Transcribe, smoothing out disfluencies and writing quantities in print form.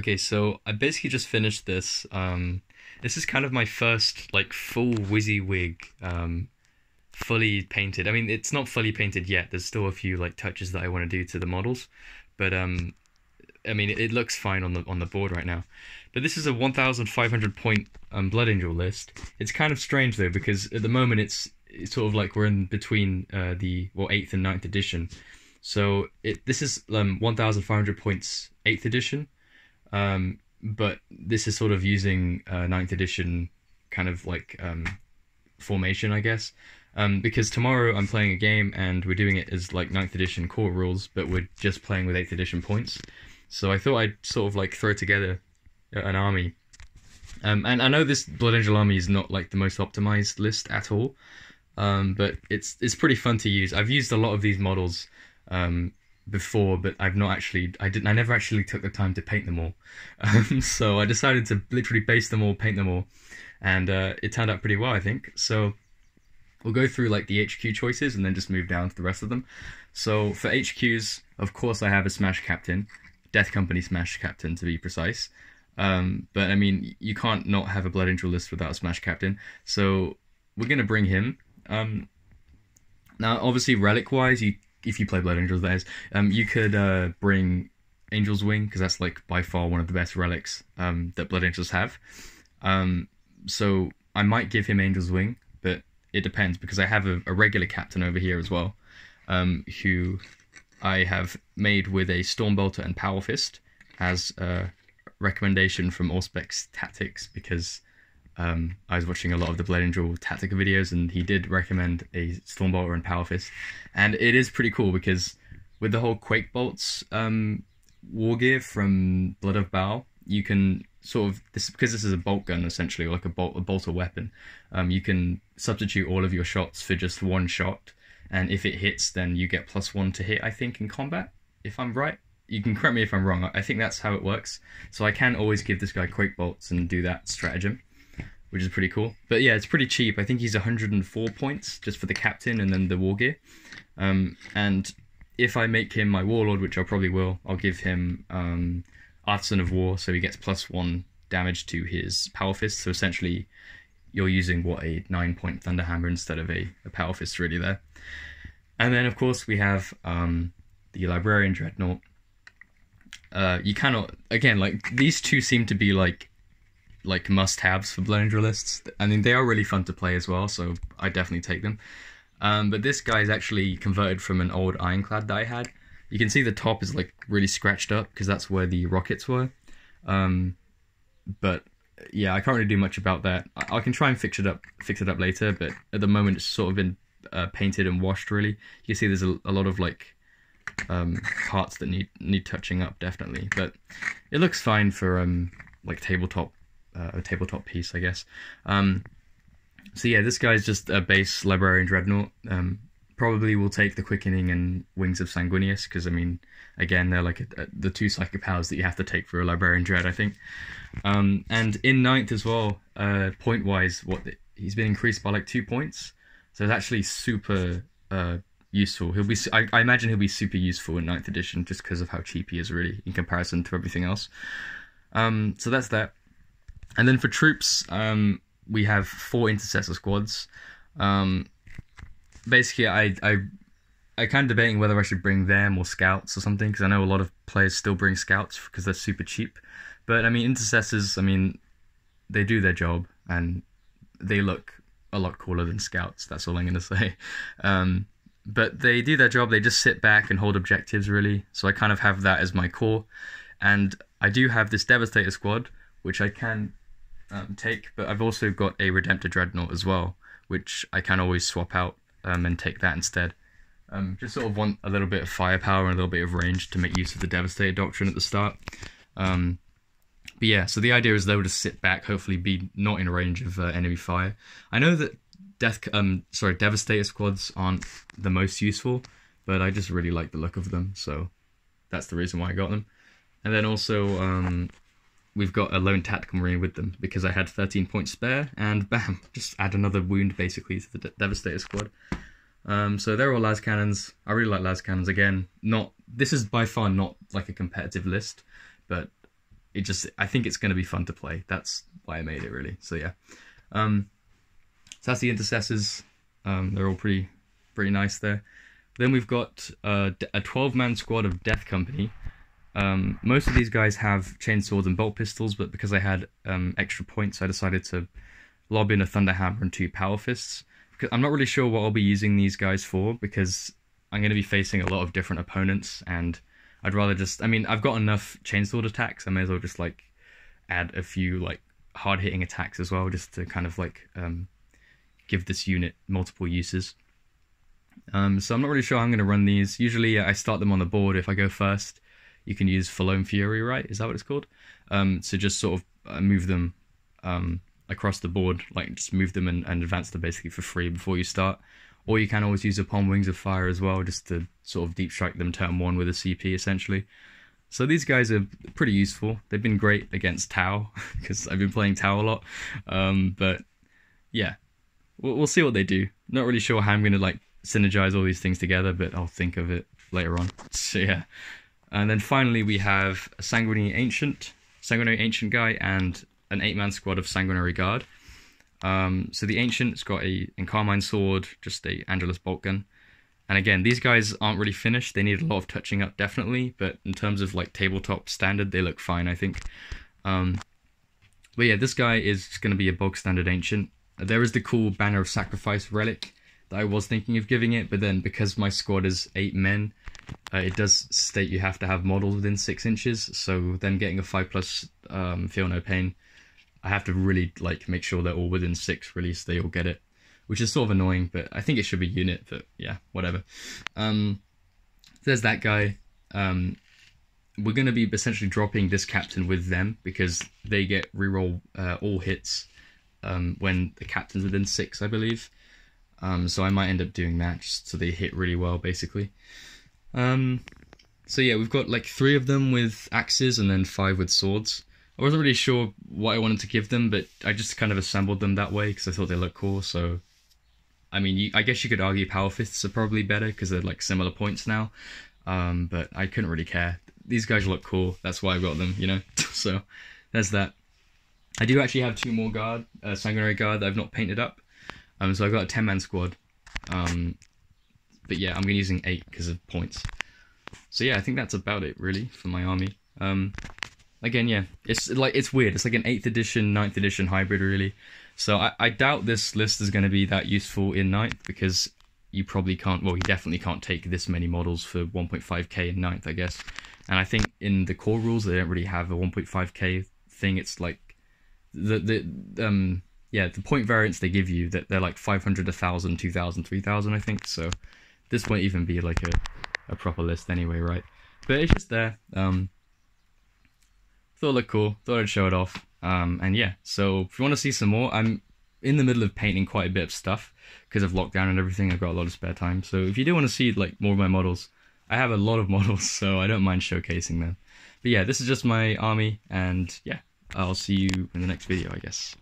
Okay, so I basically just finished this. This is kind of my first like full WYSIWYG, fully painted. I mean, it's not fully painted yet. There's still a few like touches that I want to do to the models, but I mean, it looks fine on the board right now. But this is a 1,500 point Blood Angel list. It's kind of strange though because at the moment it's sort of like we're in between the 8th and 9th edition. So this is 1,500 points 8th edition. But this is sort of using 9th edition kind of like formation, I guess. Because tomorrow I'm playing a game and we're doing it as like 9th edition core rules, but we're just playing with 8th edition points. So I thought I'd sort of like throw together an army. And I know this Blood Angel army is not like the most optimized list at all, but it's pretty fun to use. I've used a lot of these models before, but I never actually took the time to paint them all. So I decided to literally base them all, paint them all, and it turned out pretty well, I think. So we'll go through like the HQ choices and then just move down to the rest of them. So for HQs, of course I have a Smash Captain, Death Company Smash Captain to be precise. But I mean, you can't not have a Blood Angel list without a Smash Captain. So we're gonna bring him. Now obviously relic-wise, if you play Blood Angels, that is, you could bring Angel's Wing, because that's like by far one of the best relics that Blood Angels have. So I might give him Angel's Wing, but it depends, because I have a regular captain over here as well, who I have made with a Stormbolter and Power Fist as a recommendation from Auspex Tactics, because I was watching a lot of the Blood Angel Tactica videos, and he did recommend a Stormbolter and Power Fist, and it is pretty cool because with the whole Quake Bolts war gear from Blood of Baal, you can sort of because this is a bolt gun essentially, like a bolter weapon. You can substitute all of your shots for just one shot, and if it hits, then you get +1 to hit. I think in combat, if I'm right. You can correct me if I'm wrong. I think that's how it works. So I can always give this guy Quake Bolts and do that stratagem, which is pretty cool. But yeah, it's pretty cheap. I think he's 104 points just for the captain and then the war gear. And if I make him my warlord, which I probably will, I'll give him Artisan of War, so he gets +1 damage to his Power Fist. So essentially, you're using a 9-point Thunderhammer instead of a Power Fist really there. And then of course we have the Librarian Dreadnought. You cannot, again, like these two seem to be like must-haves for Blood Angel lists. I mean, they are really fun to play as well, so I definitely take them. But this guy is actually converted from an old Ironclad that I had. You can see the top is like really scratched up because that's where the rockets were. But yeah, I can't really do much about that. I can try and fix it up later, but at the moment it's sort of been painted and washed really. You can see there's a lot of like parts that need touching up definitely, but it looks fine for like a tabletop piece, I guess. So yeah, this guy's just a base Librarian Dreadnought. Probably will take the Quickening and Wings of Sanguinius, because I mean, again, they're like the two psychic powers that you have to take for a Librarian Dread, I think. And in 9th as well, point wise, he's been increased by like 2 points, so it's actually super useful. I imagine he'll be super useful in 9th edition just because of how cheap he is really in comparison to everything else. So that's that. And then for troops, we have 4 Intercessor squads. Basically, I kind of debating whether I should bring them or scouts or something, because I know a lot of players still bring scouts because they're super cheap. But I mean, intercessors, I mean, they do their job and they look a lot cooler than scouts. That's all I'm going to say. But they do their job. They just sit back and hold objectives, really. So I kind of have that as my core. And I do have this Devastator squad, which I can take, but I've also got a Redemptor Dreadnought as well, which I can always swap out and take that instead. Just sort of want a little bit of firepower and a little bit of range to make use of the Devastator Doctrine at the start. But yeah, so the idea is they'll just sit back, hopefully be not in range of enemy fire. I know that Devastator squads aren't the most useful, but I just really like the look of them, so that's the reason why I got them. And then also, we've got a lone tactical marine with them because I had 13 points spare, and bam, just add another wound basically to the Devastator squad. So they're all las cannons. I really like las cannons. Again, this is by far not like a competitive list, but I think it's going to be fun to play. That's why I made it, really. So yeah, so that's the intercessors. They're all pretty nice there. Then we've got a 12-man squad of Death Company. Most of these guys have chainswords and bolt pistols, but because I had extra points, I decided to lob in a Thunder Hammer and 2 Power Fists. I'm not really sure what I'll be using these guys for, because I'm going to be facing a lot of different opponents, and I'd rather just... I mean, I've got enough chainsword attacks, I may as well just, like, add a few, like, hard-hitting attacks as well, just to kind of, like, give this unit multiple uses. So I'm not really sure how I'm going to run these. Usually I start them on the board. If I go first, you can use Fallown Fury, right? Is that what it's called? So just sort of move them across the board, like just move them and advance them basically for free before you start. Or you can always use Upon Wings of Fire as well, just to sort of deep strike them turn 1 with a CP essentially. So these guys are pretty useful. They've been great against Tau, because I've been playing Tau a lot. But yeah, we'll see what they do. Not really sure how I'm going to like synergize all these things together, but I'll think of it later on. So yeah. And then finally we have a Sanguine Ancient guy, and an 8-man squad of Sanguinary Guard. So the Ancient's got a Encarmine Sword, just a Angelus Bolt Gun. And again, these guys aren't really finished. They need a lot of touching up, definitely. But in terms of like tabletop standard, they look fine, I think. But yeah, this guy is going to be a bog standard Ancient. There is the cool Banner of Sacrifice relic that I was thinking of giving it, but then because my squad is 8 men, it does state you have to have models within 6 inches, so then getting a 5+ Feel No Pain, I have to really like make sure they're all within 6 really, so they all get it, which is sort of annoying, but I think it should be unit, but yeah, whatever. There's that guy. We're going to be essentially dropping this captain with them, because they get reroll all hits when the captain's within 6, I believe. So I might end up doing that, just so they hit really well, basically. So yeah, we've got like 3 of them with axes, and then 5 with swords. I wasn't really sure what I wanted to give them, but I just kind of assembled them that way, because I thought they looked cool, so... I mean, I guess you could argue Power Fists are probably better, because they're like similar points now. But I couldn't really care. These guys look cool, that's why I got them, you know? So, there's that. I do actually have 2 more Sanguinary Guard that I've not painted up. So I've got a 10-man squad. But yeah, I'm going to be using 8 because of points. So yeah, I think that's about it, really, for my army. Again, yeah, it's weird. It's like an 8th edition, 9th edition hybrid, really. So I doubt this list is going to be that useful in 9th, because you probably can't, well, you definitely can't take this many models for 1.5k in 9th, I guess. And I think in the core rules, they don't really have a 1.5k thing. It's like, yeah, the point variance they give you, that they're like 500, 1,000, 2,000, 3,000, I think. So this won't even be like a proper list anyway, right? But it's just there. Thought it looked cool. Thought I'd show it off. And yeah, so if you want to see some more, I'm in the middle of painting quite a bit of stuff because of lockdown and everything. I've got a lot of spare time. So if you do want to see like more of my models, I have a lot of models, so I don't mind showcasing them. But yeah, this is just my army, and yeah, I'll see you in the next video, I guess.